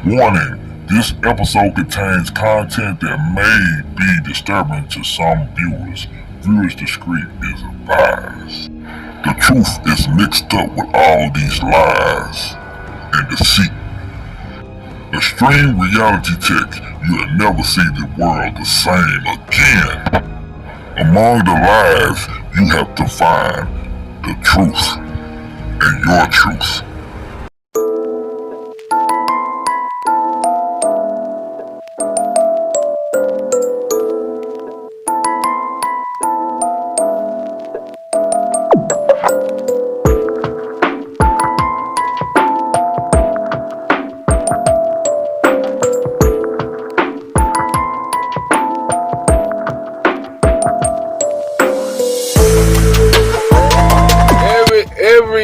Warning, this episode contains content that may be disturbing to some viewers. Viewers discreet is advised. The truth is mixed up with all these lies and deceit. Extreme reality tech, you'll never see the world the same again. Among the lies, you have to find the truth and your truth.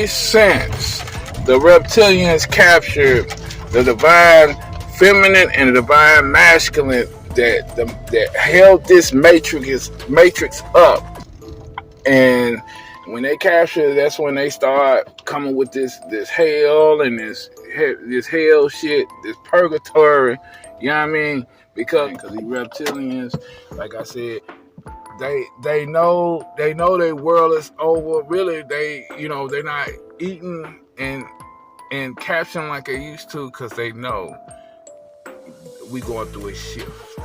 Since the reptilians captured the divine feminine and the divine masculine that held this matrix up, and when they captured it, that's when they start coming with this hell and this hell shit, this purgatory. You know what I mean? Because these reptilians, like I said, they know their world is over. Really, they're not eating and capturing like they used to, because they know we going through a shift.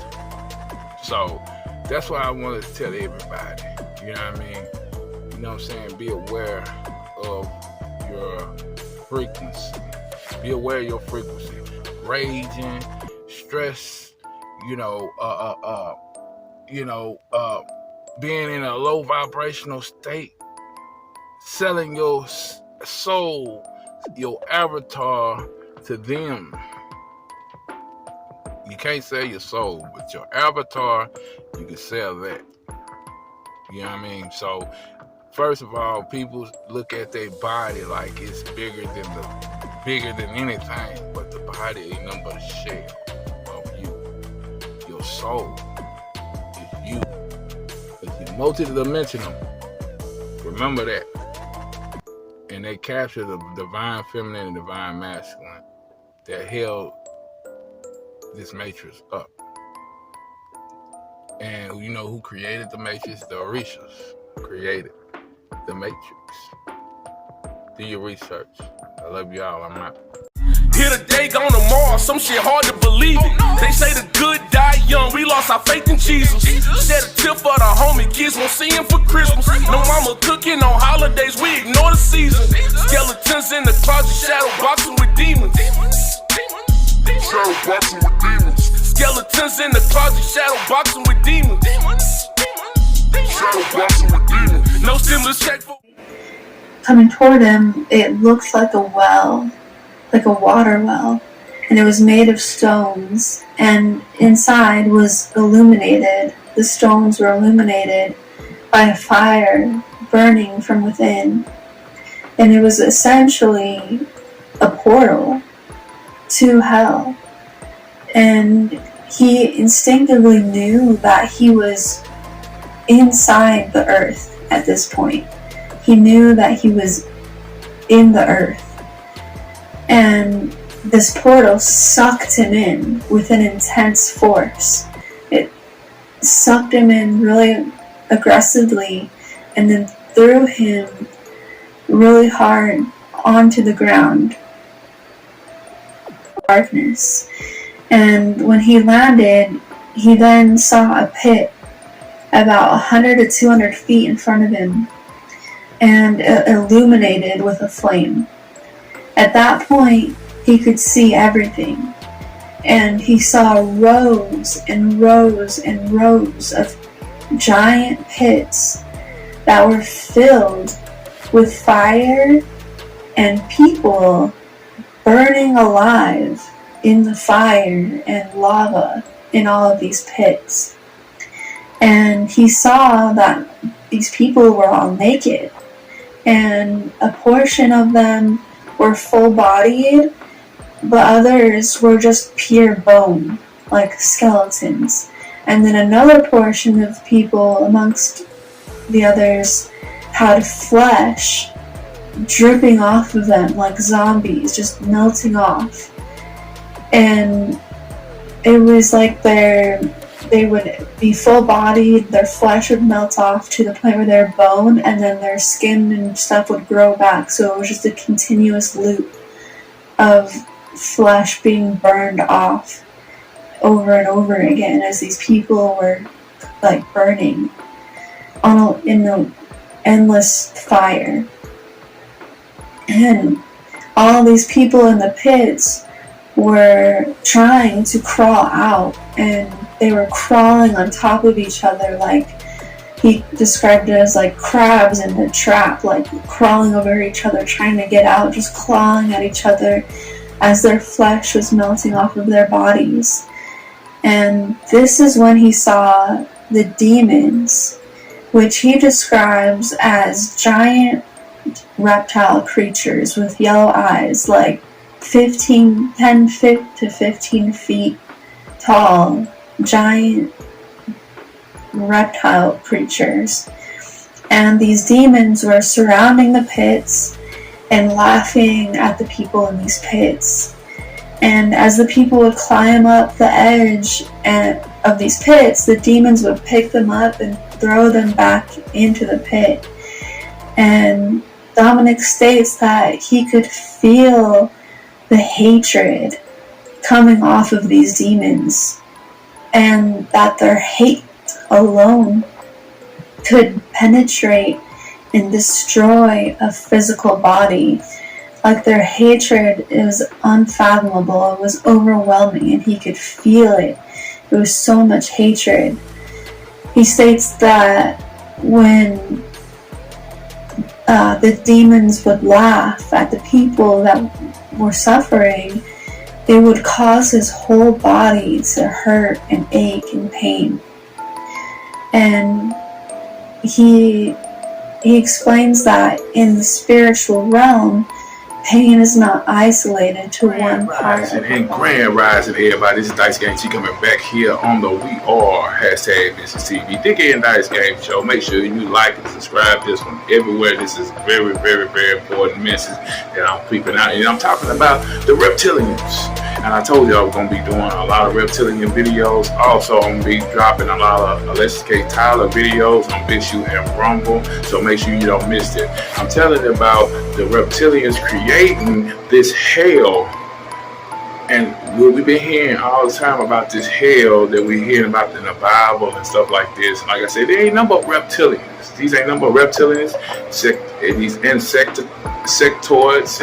So that's why I wanted to tell everybody. You know what I mean? You know what I'm saying? Be aware of your frequency. Be aware of your frequency. Raging, stress. Being in a low vibrational state, selling your soul, your avatar to them. You can't sell your soul, but your avatar, you can sell that. You know what I mean? So, first of all, people look at their body like it's bigger than anything, but the body ain't nothing but a shell of you. Your soul is you. It's multi-dimensional. Remember that. And they captured the divine feminine and divine masculine that held this matrix up. And you know who created the matrix? The Vishus created the matrix. Do your research. I love y'all. I'm out. Here today, gone tomorrow, some shit hard to believe it. They say the good die young, we lost our faith in Jesus. Shed a tip for the homie, kids won't see him for Christmas. No mama cooking on holidays, we ignore the season. Skeletons in the closet, shadow boxing with demons. Shadow boxing with demons. Skeletons in the closet, shadow boxing with demons. Shadow boxing with demons. No stimulus check for. Coming toward him, it looked like a well. Like a water well, and it was made of stones, and inside was illuminated. The stones were illuminated by a fire burning from within, and it was essentially a portal to hell. And he instinctively knew that he was inside the earth at this point. He knew that he was in the earth. And this portal sucked him in with an intense force. It sucked him in really aggressively and then threw him really hard onto the ground. Darkness. And when he landed, he then saw a pit about 100 to 200 feet in front of him, and illuminated with a flame. At that point, he could see everything, and he saw rows and rows and rows of giant pits that were filled with fire and people burning alive in the fire and lava in all of these pits. And he saw that these people were all naked, and a portion of them were full-bodied, but others were just pure bone, like skeletons. And then another portion of people amongst the others had flesh dripping off of them like zombies, just melting off. And it was like they would be full-bodied, their flesh would melt off to the point where they're bone, and then their skin and stuff would grow back. So it was just a continuous loop of flesh being burned off over and over again as these people were like burning in the endless fire. And all these people in the pits were trying to crawl out, and they were crawling on top of each other, like he described it as like crabs in a trap, like crawling over each other, trying to get out, just clawing at each other as their flesh was melting off of their bodies. And this is when he saw the demons, which he describes as giant reptile creatures with yellow eyes, like 10 to 15 feet tall, giant reptile creatures. And these demons were surrounding the pits and laughing at the people in these pits. And as the people would climb up the edge of these pits, the demons would pick them up and throw them back into the pit. And Dominic states that he could feel the hatred coming off of these demons, and that their hate alone could penetrate and destroy a physical body. Like their hatred is unfathomable, it was overwhelming, and he could feel it. It was so much hatred. He states that when the demons would laugh at the people that were suffering, it would cause his whole body to hurt and ache and pain. And he explains that in the spiritual realm, pain is not isolated to one part. And grand rising, everybody. This is Dice Game T coming back here on the We Are #VishusTv Dick and Dice Game Show. Make sure you like and subscribe this one everywhere. This is very, very, very important message that I'm peeping out. And I'm talking about the reptilians. And I told you I was going to be doing a lot of reptilian videos. Also, I'm going to be dropping a lot of Alexis K. Tyler videos on Vishus and Rumble. So make sure you don't miss it. I'm telling you about the reptilians creating this hell. And we've been hearing all the time about this hell that we're hearing about in the Bible and stuff like this. And like I said, there ain't nothing but reptilians. These ain't nothing but reptilians, these insectoids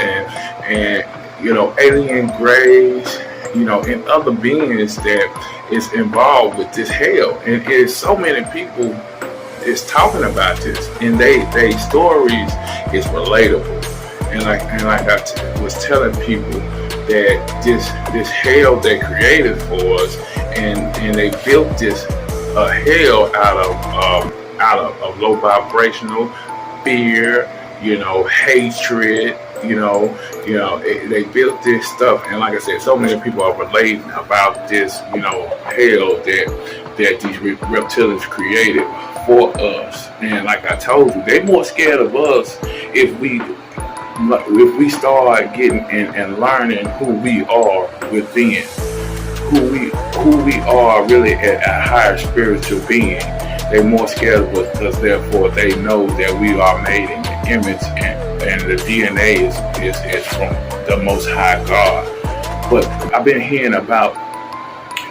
and you know, alien grays, you know, and other beings that is involved with this hell. And it's so many people is talking about this, and they stories is relatable. And like I was telling people that this hell they created for us, and they built this hell out of low vibrational fear, you know, hatred. You know, they built this stuff, and like I said, so many people are relating about this, you know, hell that these reptilians created for us. And like I told you, they're more scared of us if we start getting and learning who we are within, who we are really at a higher spiritual being. They're more scared of us because therefore they know that we are made in the image and the DNA is from the Most High God. But I've been hearing about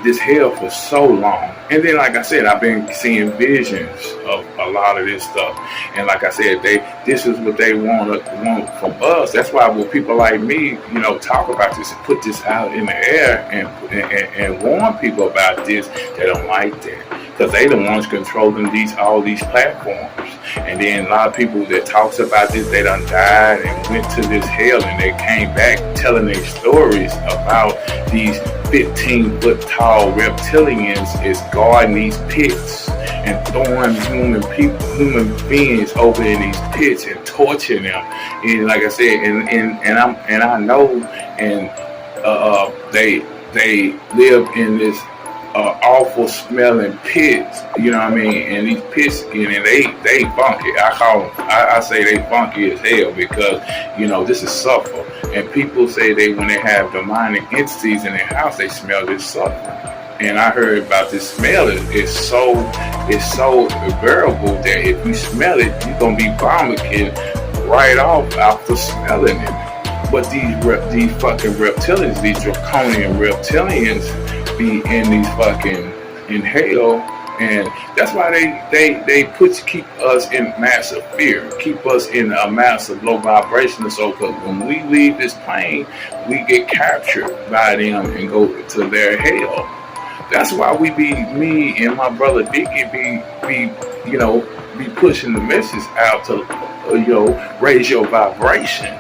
this hell for so long. And then, like I said, I've been seeing visions of a lot of this stuff. And like I said, this is what they want from us. That's why when people like me, you know, talk about this and put this out in the air and warn people about this, they don't like that. Because they the ones controlling all these platforms. And then a lot of people that talks about this, they done died and went to this hell, and they came back telling their stories about these 15-foot tall reptilians is guarding these pits and throwing human beings over in these pits and torturing them. And like I said, and I know, and they live in this awful smelling pits, you know what I mean? And these pit skin, and they funky. I say they funky as hell because, you know, this is sulfur. And people say when they have demonic entities in their house, they smell this sulfur. And I heard about this smell. It's so variable that if you smell it, you're gonna be vomiting right off after smelling it. But these fucking reptilians, these draconian reptilians, be in these fucking in hell, and that's why they keep us in massive fear, keep us in a massive low vibration. So because when we leave this plane, we get captured by them and go to their hell. That's why me and my brother Dickie be pushing the message out to raise your vibration.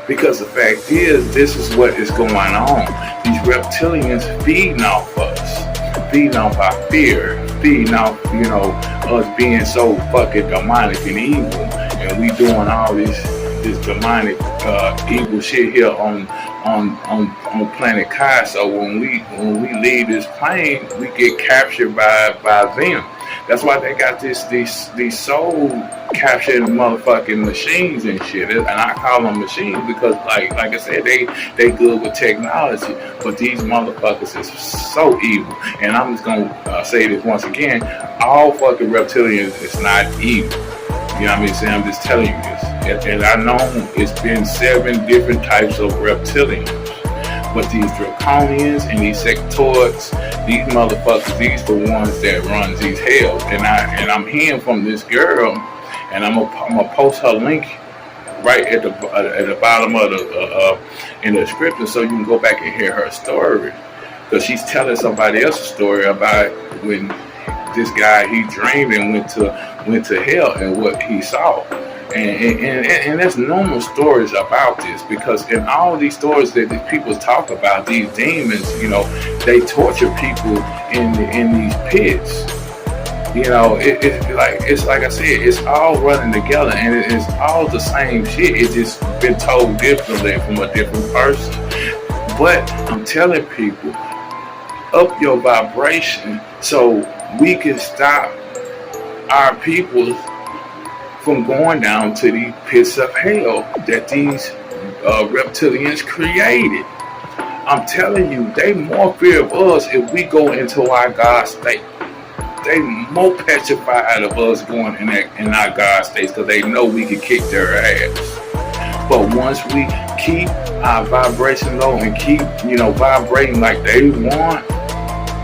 Because the fact is, this is what is going on. These reptilians feeding off us, feeding off our fear, feeding off, us being so fucking demonic and evil, and we doing all this demonic evil shit here on planet Kai. So when we leave this plane, we get captured by them. That's why they got these soul capturing motherfucking machines and shit. And I call them machines because like I said, they good with technology, but these motherfuckers is so evil. And I'm just gonna say this once again: all fucking reptilians is not evil. You know what I mean? I'm just telling you this. And I know it's been 7 different types of reptilians. But these draconians and these sectoids, these motherfuckers, these the ones that runs these hells. And I'm hearing from this girl, and I'm gonna post her link right at the bottom of in the description, so you can go back and hear her story, because she's telling somebody else's story about when this guy, he dreamed and went to hell and what he saw. And there's normal stories about this, because in all these stories that these people talk about, these demons, they torture people in these pits. It's like I said, it's all running together, and it's all the same shit. It's just been told differently from a different person. But I'm telling people, up your vibration so we can stop our people from going down to these pits of hell that these reptilians created. I'm telling you, they more fear of us if we go into our God state. They more petrified of us going in our God states, because they know we can kick their ass. But once we keep our vibration low and keep, vibrating like they want,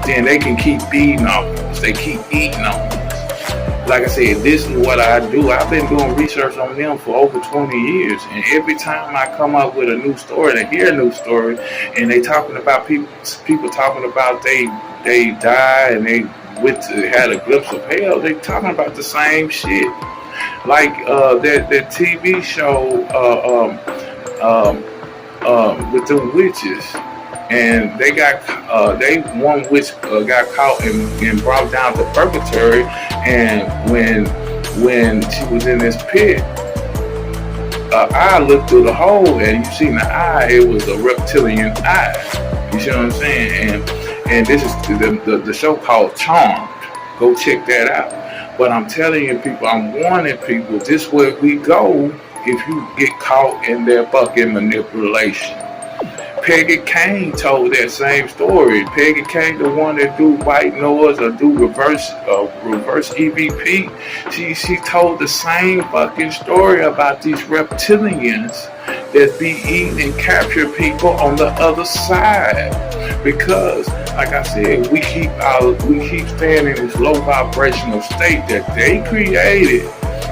then they can keep feeding off us. They keep eating on us. Like I said, this is what I do. I've been doing research on them for over 20 years. And every time I come up with a new story, and I hear a new story, and they talking about people talking about they died and they had a glimpse of hell, they talking about the same shit. Like that TV show with the witches. And they one witch got caught and brought down to purgatory. And when she was in this pit, eye looked through the hole, and you seen the eye. It was a reptilian eye. You see what I'm saying? And this is the show called Charmed. Go check that out. But I'm telling you, people, I'm warning people, this is where we go if you get caught in their fucking manipulation. Peggy Kane told that same story. Peggy Kane, the one that do white noise or do reverse EVP, she told the same fucking story about these reptilians that be eating and capture people on the other side. Because, like I said, we keep staying in this low vibrational state that they created.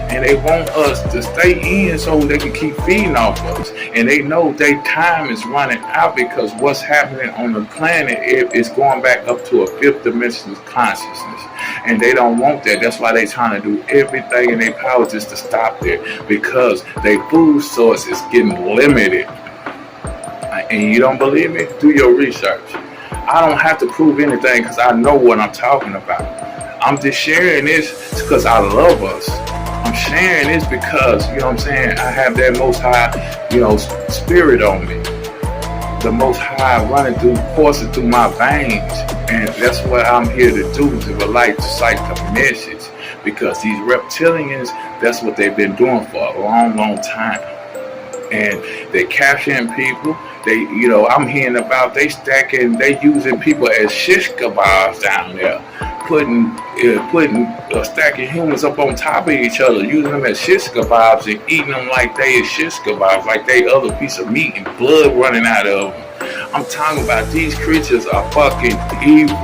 And they want us to stay in so they can keep feeding off us. And they know their time is running out, because what's happening on the planet is going back up to a 5th dimensional consciousness. And they don't want that. That's why they're trying to do everything in their power just to stop there, because their food source is getting limited. And you don't believe me? Do your research. I don't have to prove anything, because I know what I'm talking about. I'm just sharing this because I love us. I'm sharing this because, you know what I'm saying, I have that Most High, spirit on me. The Most High coursing through my veins. And that's what I'm here to do, to relate to cite the message, because these reptilians, that's what they've been doing for a long time. And they're capturing people. I'm hearing about they using people as shish kebabs down there, putting stacking humans up on top of each other, using them as shish kebabs and eating them like they is shish kebabs, like they other piece of meat and blood running out of them. I'm talking about these creatures are fucking evil.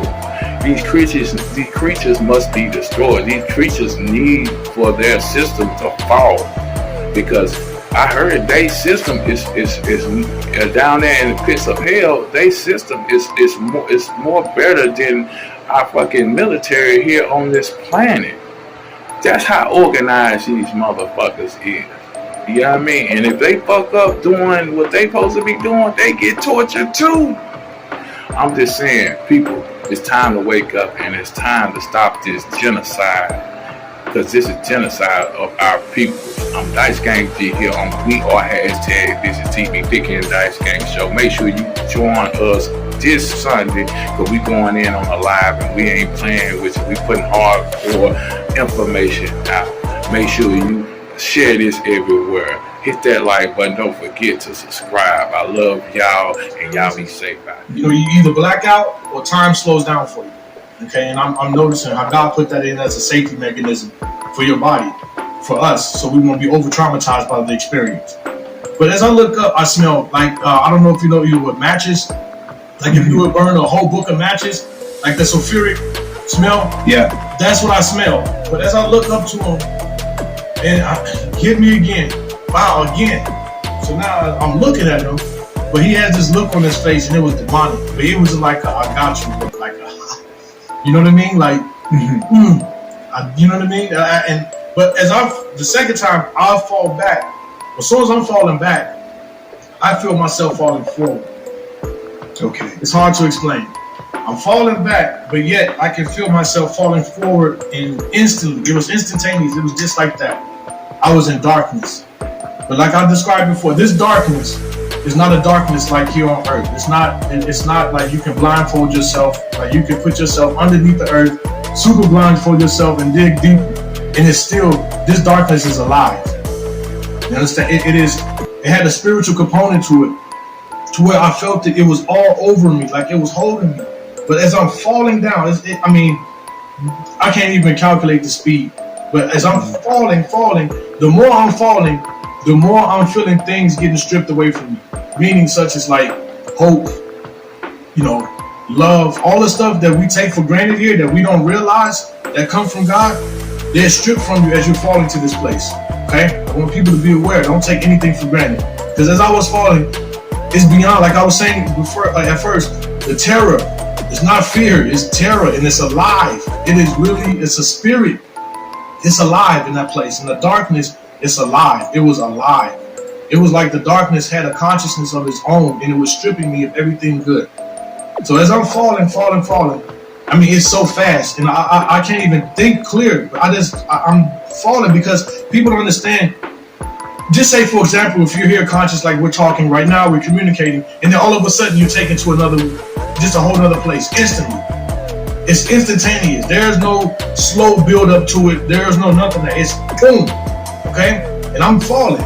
These creatures must be destroyed. These creatures need for their system to fall, because I heard their system is down there in the pits of hell. Their system is more better than our fucking military here on this planet. That's how organized these motherfuckers is. You know what I mean? And if they fuck up doing what they supposed to be doing, they get tortured too. I'm just saying, people, it's time to wake up, and it's time to stop this genocide. Because this is genocide of our people. I'm Dice Gang G here on We Are #VishusTv Pick and Dice Gang Show. Make sure you join us this Sunday, because we going in on a live and we ain't playing with you. We putting hardcore information out. Make sure you share this everywhere. Hit that like button. Don't forget to subscribe. I love y'all, and y'all be safe out there. You either black out or time slows down for you. Okay, and I'm noticing how God put that in as a safety mechanism for your body, for us, so we won't be over-traumatized by the experience. But as I look up, I smell like, I don't know if you know with matches, like if you would burn a whole book of matches, like the sulfuric smell, yeah, that's what I smell. But as I look up to him, and hit me again, wow, again. So now I'm looking at him, but he has this look on his face, and it was demonic. But it was like I got you look, like you know what I mean? Like, you know what I mean? But the second time I fall back, as soon as I'm falling back, I feel myself falling forward. okay. It's hard to explain. I'm falling back, but yet I can feel myself falling forward, and instantly, it was instantaneous. It was just like that. I was in darkness. But like I described before, this darkness is not a darkness like here on earth. It's not like you can blindfold yourself, like you can put yourself underneath the earth, super blindfold yourself and dig deep, and it's still, this darkness is alive. You understand? It had a spiritual component to it, to where I felt it was all over me, like it was holding me. But as I'm falling down, I can't even calculate the speed. But as I'm falling, the more I'm falling, the more I'm feeling things getting stripped away from me. Meaning such as like hope, love, all the stuff that we take for granted here that we don't realize that come from God, they're stripped from you as you're falling to this place. Okay? I want people to be aware. Don't take anything for granted. Because as I was falling, it's beyond, like I was saying before, at first, the terror. It's not fear, it's terror, and it's alive. It's a spirit. It's alive in that place. In the darkness, it's alive. It was alive. It was like the darkness had a consciousness of its own, and it was stripping me of everything good. So as I'm falling, it's so fast, and I can't even think clear. I'm falling because people don't understand. Just say, for example, if you're here conscious, like we're talking right now, we're communicating, and then all of a sudden you're taken to just a whole other place instantly. It's instantaneous. There's no slow build up to it. There's no nothing. It's boom. Okay? And I'm falling.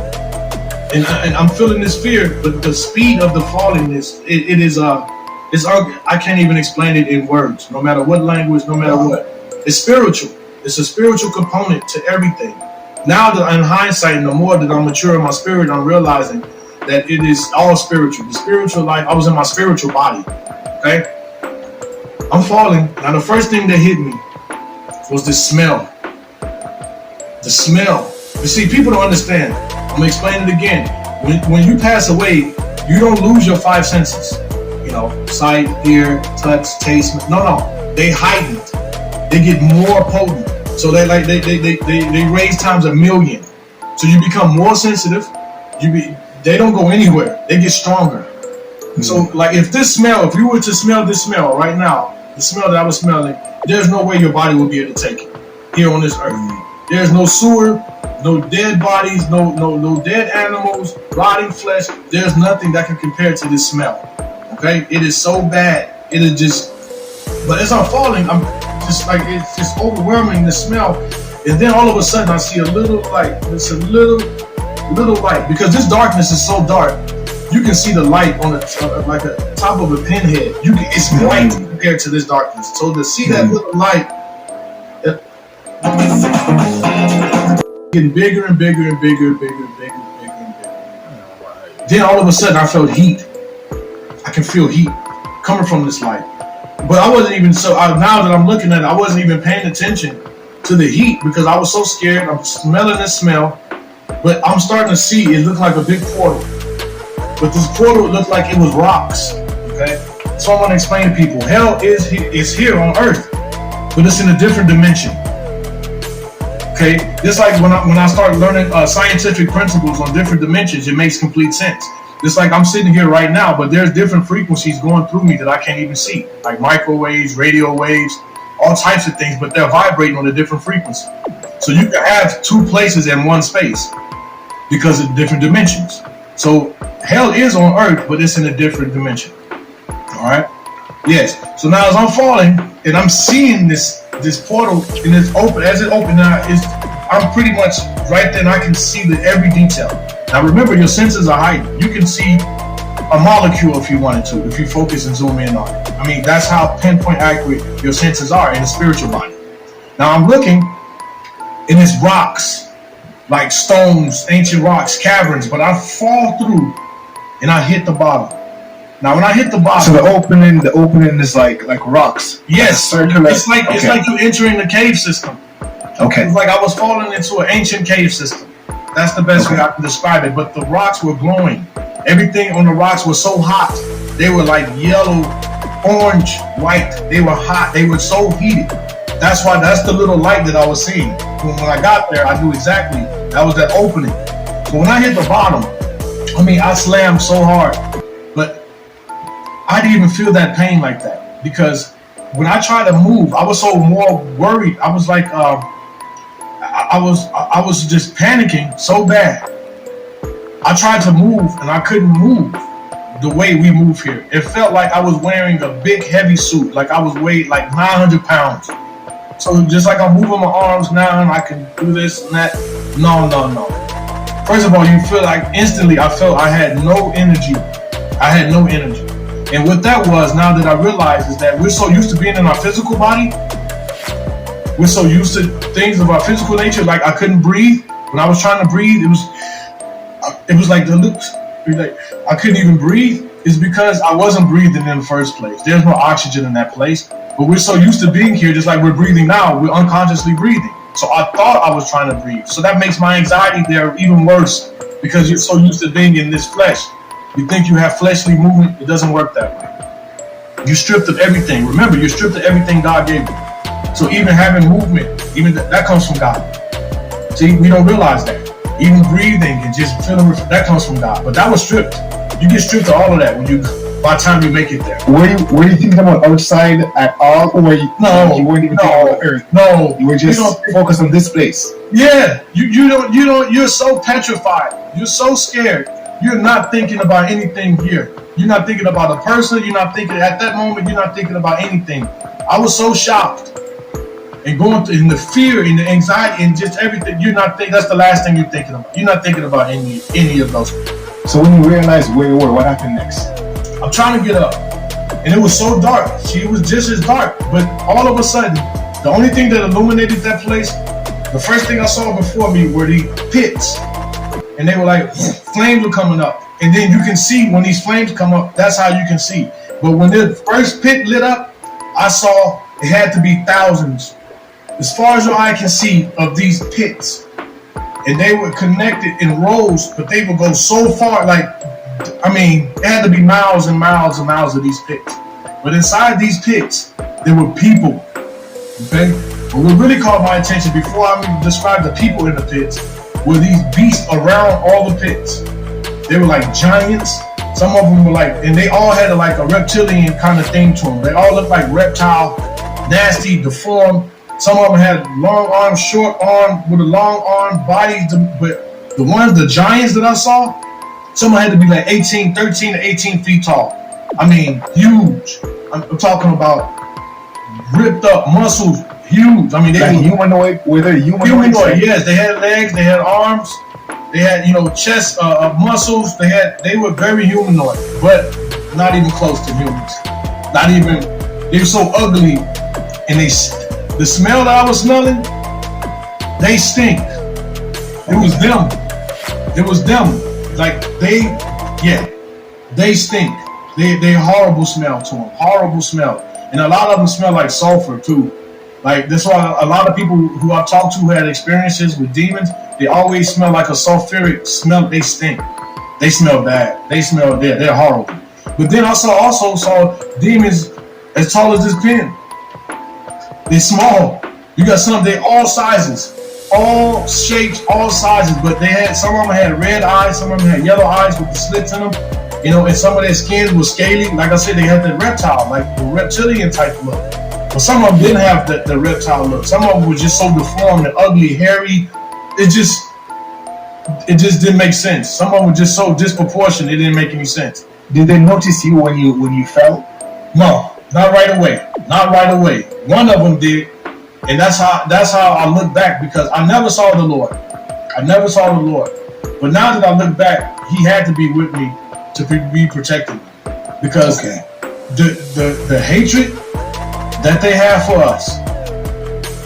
And I'm feeling this fear, but the speed of the falling is, I can't even explain it in words, no matter what language, no matter what. It's spiritual. It's a spiritual component to everything. Now that in hindsight, and the more that I'm mature in my spirit, I'm realizing that it is all spiritual. The spiritual life, I was in my spiritual body. Okay? I'm falling. Now the first thing that hit me was the smell. The smell. You see, people don't understand. I'm gonna explain it again. When you pass away, you don't lose your five senses. Sight, hear, touch, taste. No. They heightened. They get more potent. So they raise times 1,000,000. So you become more sensitive. They don't go anywhere. They get stronger. So like if you were to smell this smell right now, the smell that I was smelling, there's no way your body will be able to take it here on this earth. There's no sewer, no dead bodies, no dead animals, rotting flesh. There's nothing that can compare to this smell. Okay? It is so bad. It is just But as I'm falling, I'm just like, it's just overwhelming, the smell. And then all of a sudden I see a little light. It's a little light, because this darkness is so dark. You can see the light on the like the top of a pinhead. It's bright compared to this darkness. So to see that little light getting bigger and bigger and bigger and bigger and bigger and bigger and bigger. Then all of a sudden I felt heat. I can feel heat coming from this light. But I wasn't even now that I'm looking at it, I wasn't even paying attention to the heat because I was so scared. I'm smelling this smell, but I'm starting to see it looked like a big portal. But this portal looked like it was rocks. Okay, so I'm gonna explain to people. Hell is here on Earth, but it's in a different dimension. Okay, just like when I start learning scientific principles on different dimensions, it makes complete sense. Just like I'm sitting here right now, but there's different frequencies going through me that I can't even see, like microwaves, radio waves, all types of things, but they're vibrating on a different frequency. So you can have two places in one space because of different dimensions. So hell is on Earth, but it's in a different dimension. All right. Yes. So now as I'm falling and I'm seeing this portal and it's open, as it opens now, I'm pretty much right there and I can see every detail. Now remember, your senses are heightened. You can see a molecule if you wanted to, if you focus and zoom in on it. I mean, that's how pinpoint accurate your senses are in the spiritual body. Now I'm looking and it's rocks, like stones, ancient rocks, caverns, but I fall through and I hit the bottom. Now when I hit the bottom, so the opening is like rocks. Yes, circular. It's like you entering the cave system. Okay. It's like I was falling into an ancient cave system. That's the best way I can describe it. But the rocks were glowing. Everything on the rocks was so hot. They were like yellow, orange, white. They were hot. They were so heated. That's the little light that I was seeing. When I got there, I knew exactly that was that opening. So when I hit the bottom, I slammed so hard, but I didn't even feel that pain like that, because when I tried to move, I was so more worried. I was like, I was just panicking so bad. I tried to move and I couldn't move the way we move here. It felt like I was wearing a big heavy suit, like I was weighed like 900 pounds. So just like I'm moving my arms now and I can do this and that. No. First of all, you feel like instantly I felt I had no energy. And what that was, now that I realize, is that we're so used to being in our physical body. We're so used to things of our physical nature. Like I couldn't breathe. When I was trying to breathe, it was like the loops. Like I couldn't even breathe. It's because I wasn't breathing in the first place. There's no oxygen in that place. But we're so used to being here, just like we're breathing now, we're unconsciously breathing. So I thought I was trying to breathe. So that makes my anxiety there even worse, because you're so used to being in this flesh. You think you have fleshly movement. It doesn't work that way. You're stripped of everything. Remember, you're stripped of everything God gave you. So even having movement, even that comes from God. See, we don't realize that. Even breathing and just feeling, that comes from God. But that was stripped. You get stripped of all of that by the time you make it there. Were you thinking about outside at all, or you weren't even thinking about Earth? No, you were just focused on this place. Yeah, you don't. You're so petrified. You're so scared. You're not thinking about anything here. You're not thinking about a person. You're not thinking at that moment. You're not thinking about anything. I was so shocked and going through in the fear and the anxiety and just everything. You're not thinking. That's the last thing you're thinking about. You're not thinking about any of those things. So when you realized where you were, what happened next? I'm trying to get up, and it was so dark. It was just as dark, but all of a sudden, the only thing that illuminated that place, the first thing I saw before me were the pits, and they were like, flames were coming up, and then you can see when these flames come up, that's how you can see. But when the first pit lit up, I saw it had to be thousands, as far as your eye can see, of these pits, and they were connected in rows, but they would go so far, it had to be miles and miles and miles of these pits. But inside these pits, there were people, okay? But what really caught my attention, before I even describe the people in the pits, were these beasts around all the pits. They were like giants. Some of them were and they all had a reptilian kind of thing to them. They all looked like reptile, nasty, deformed. Some of them had long arms, short arms, with a long arm bodies. But the giants that I saw, some had to be 13 to 18 feet tall. Huge. I'm talking about ripped up muscles, huge. I mean, they Like were humanoid, were they humanoid? Yes, they had legs, they had arms, they had chest muscles. They were very humanoid, but not even close to humans. Not even. They were so ugly, and the smell that I was smelling, they stink. It was them. It was them. Like they stink. They horrible smell to them. Horrible smell. And a lot of them smell like sulfur too. Like that's why a lot of people who I've talked to who had experiences with demons, they always smell like a sulfuric smell. They stink. They smell bad. They smell dead. They're horrible. But then I also saw demons as tall as this pin. They're small. You got some, they all sizes, all shapes, all sizes, but some of them had red eyes, some of them had yellow eyes with the slits in them, and some of their skins was scaly. Like I said, they had the reptile, like the reptilian type look. But some of them didn't have the reptile look. Some of them were just so deformed and ugly, hairy. It just didn't make sense. Some of them were just so disproportionate, it didn't make any sense. Did they notice you when you fell? No, not right away. Not right away. One of them did, and that's how I look back, because I never saw the Lord. I never saw the Lord. But now that I look back, He had to be with me to be protecting me, because the hatred that they have for us,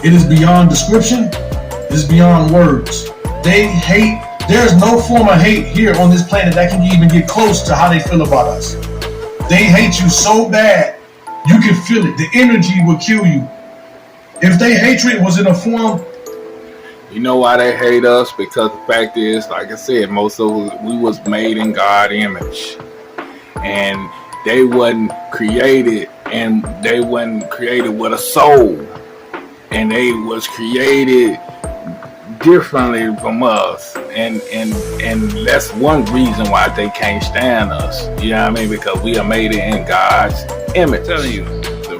it is beyond description. It is beyond words. They hate. There's no form of hate here on this planet that can even get close to how they feel about us. They hate you so bad, you can feel it. The energy will kill you. If their hatred was in a form... You know why they hate us? Because the fact is, like I said, most of us, we was made in God's image. And they wasn't created, with a soul. And they was created differently from us, and that's one reason why they can't stand us. You know what I mean? Because we are made in God's image. I'm telling you, the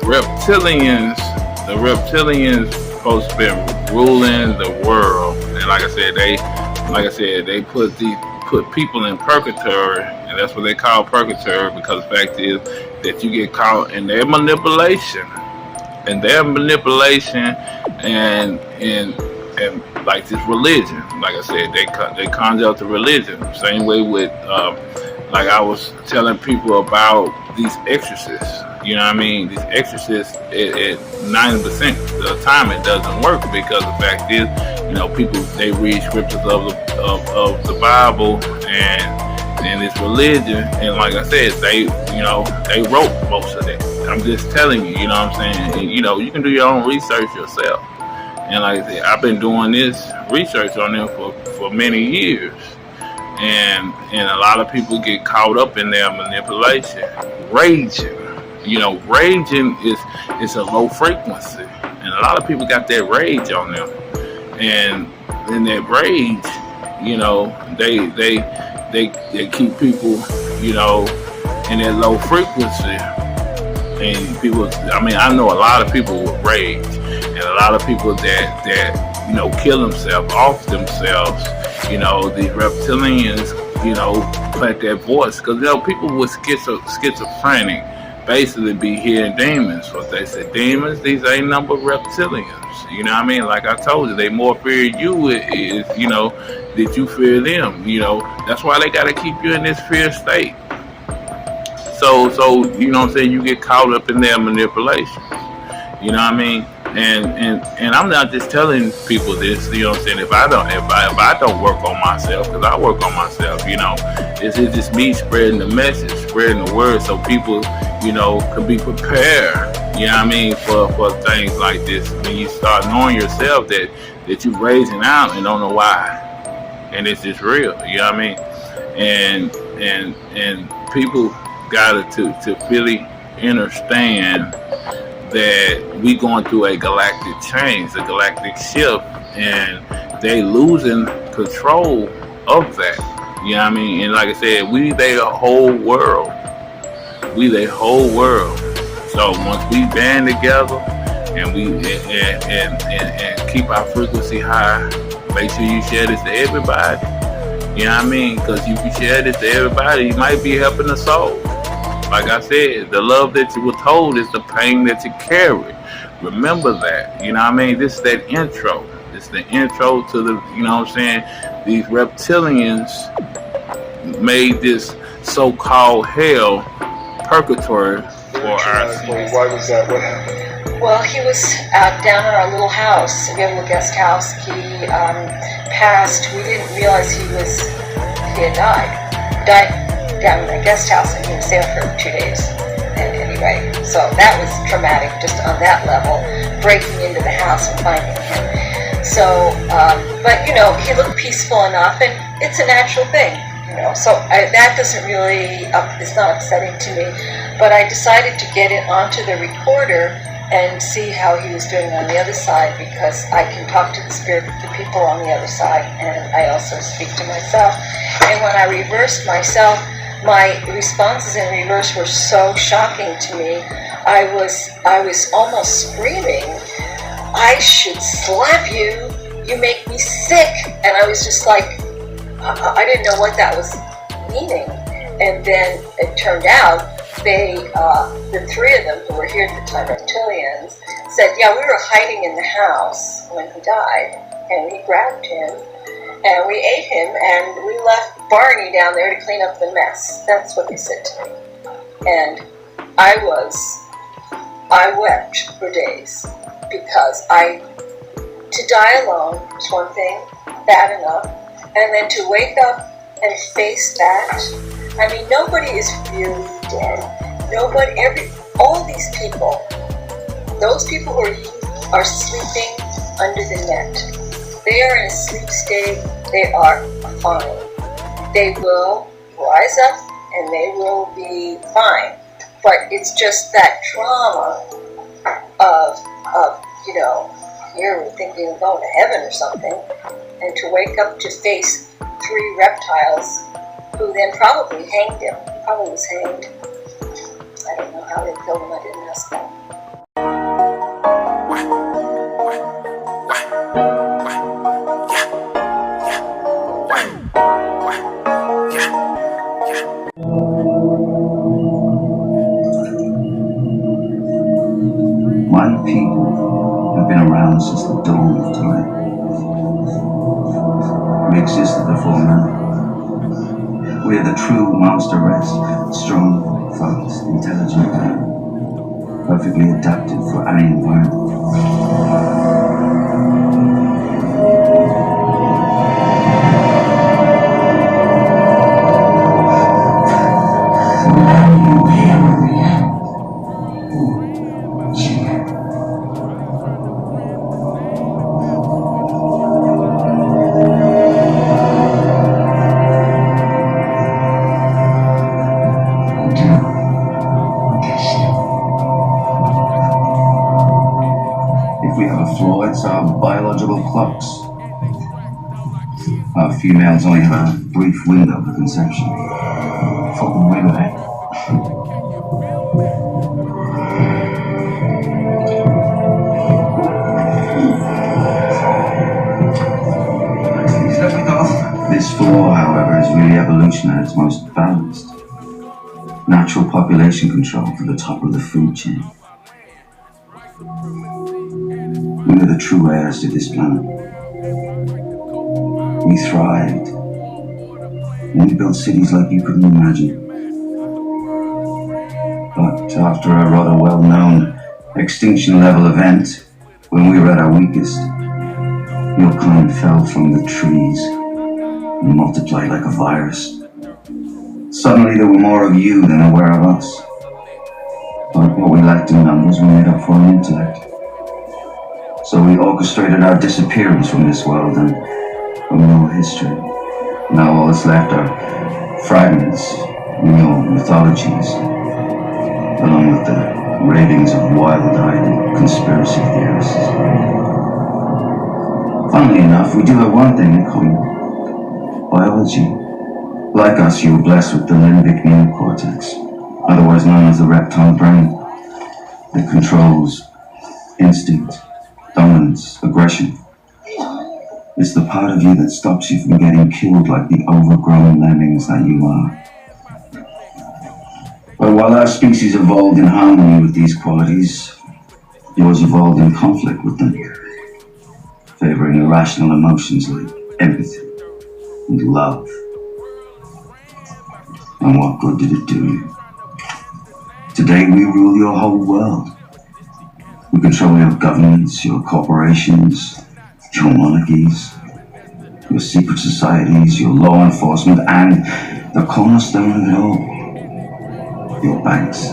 reptilians supposed to be ruling the world, and like I said, they put people in purgatory, and that's what they call purgatory, because the fact is that you get caught in their manipulation, and like this religion. Like I said, they conjure up the religion. Same way with, like I was telling people about these exorcists. You know what I mean? These exorcists, at 90% of the time it doesn't work, because the fact is, people, they read scriptures of the Bible and this religion, and like I said, they wrote most of that. I'm just telling you, you know what I'm saying? And, you can do your own research yourself. And like I said, I've been doing this research on them for many years. And a lot of people get caught up in their manipulation. Raging. Raging is a low frequency. And a lot of people got that rage on them. And in that rage, they keep people, in that low frequency. And people, I know a lot of people with rage. And a lot of people that kill themselves, off themselves, the reptilians, plant their voice. Because, people with schizophrenic basically be hearing demons. What they say, demons, these ain't number reptilians. You know what I mean? Like I told you, they more fear you is, that you fear them. That's why they got to keep you in this fear state. So, you know what I'm saying, you get caught up in their manipulation. You know what I mean? And I'm not just telling people this, you know what I'm saying, if I don't work on myself, because I work on myself, it's just me spreading the message, spreading the word, so people, can be prepared, you know what I mean, for things like this. When you start knowing yourself that you're raising out and don't know why, and it's just real, you know what I mean, and people got to really understand that we going through a galactic change, a galactic shift, and they losing control of that. You know what I mean? And like I said, we the whole world. We the whole world. So once we band together and we and keep our frequency high, make sure you share this to everybody. You know what I mean? Because if you share this to everybody, you might be helping the soul. like I said, the love that you were told is the pain that you carry. Remember that. You know what I mean? This is that intro. This is the intro to the, you know what I'm saying? These reptilians made this so-called hell purgatory for our sins. Why was that? What happened? Well, he was down at our little house. We have a little guest house. He passed. We didn't realize he had died. Died down in the guest house, and he was there for 2 days. And anyway, so that was traumatic just on that level, breaking into the house and finding him. So, but you know, he looked peaceful enough, and it's a natural thing. You know, so that doesn't really, it's not upsetting to me. But I decided to get it onto the recorder and see how he was doing on the other side, because I can talk to the people on the other side, and I also speak to myself. And when I reversed myself, my responses in reverse were so shocking to me. I was almost screaming, "I should slap you! You make me sick!" And I was just like, I didn't know what that was meaning. And then it turned out the three of them who were here at the time, Reptilians, said, yeah, we were hiding in the house when he died, and we grabbed him, and we ate him, and we left Barney down there to clean up the mess. That's what they said to me. And I wept for days, because to die alone is one thing, bad enough, and then to wake up and face that. I mean, nobody is really dead. All these people, those people who are sleeping under the net, they are in a sleep state, they are fine. They will rise up and they will be fine. But it's just that trauma of you know, here we're thinking of going to heaven or something, and to wake up to face 3 reptiles who then probably hanged him. Probably was hanged. I don't know how they killed him. I didn't ask them. My people have been around since the dawn of time. We existed before man. We are the true monster race, strong, fast, intelligent, perfectly adapted for any environment. It's our biological clocks. Our females only have a brief window for conception. Fucking weird, eh? This floor, however, is really evolution at its most balanced. Natural population control for the top of the food chain. We are the true heirs to this planet. We thrived. And we built cities like you couldn't imagine. But after a rather well-known extinction-level event, when we were at our weakest, your kind fell from the trees and multiplied like a virus. Suddenly there were more of you than there were of us. But what we lacked in numbers, we made up for in intellect. So we orchestrated our disappearance from this world and from your history. Now all that's left are fragments in your mythologies, along with the ravings of wild-eyed conspiracy theorists. Funnily enough, we do have one thing in common: biology. Like us, you were blessed with the limbic neocortex, otherwise known as the reptile brain, that controls instinct, dominance, aggression. It's the part of you that stops you from getting killed like the overgrown lemmings that you are. So while our species evolved in harmony with these qualities, yours evolved in conflict with them, favoring irrational emotions like empathy and love. And what good did it do you? Today we rule your whole world. We control your governments, your corporations, your monarchies, your secret societies, your law enforcement, and the cornerstone of it all, your banks.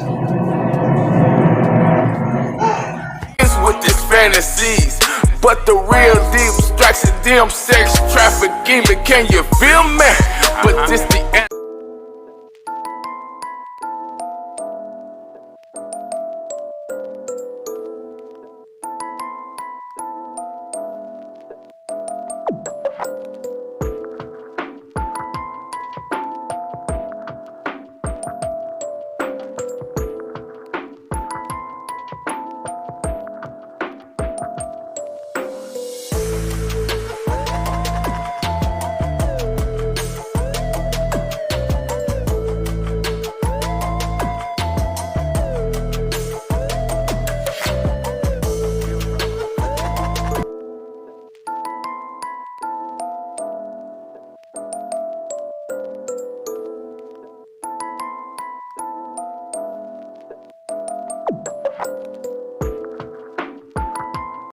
With his fantasies, but the real deal strikes them sex trafficking. Can you feel me? But this the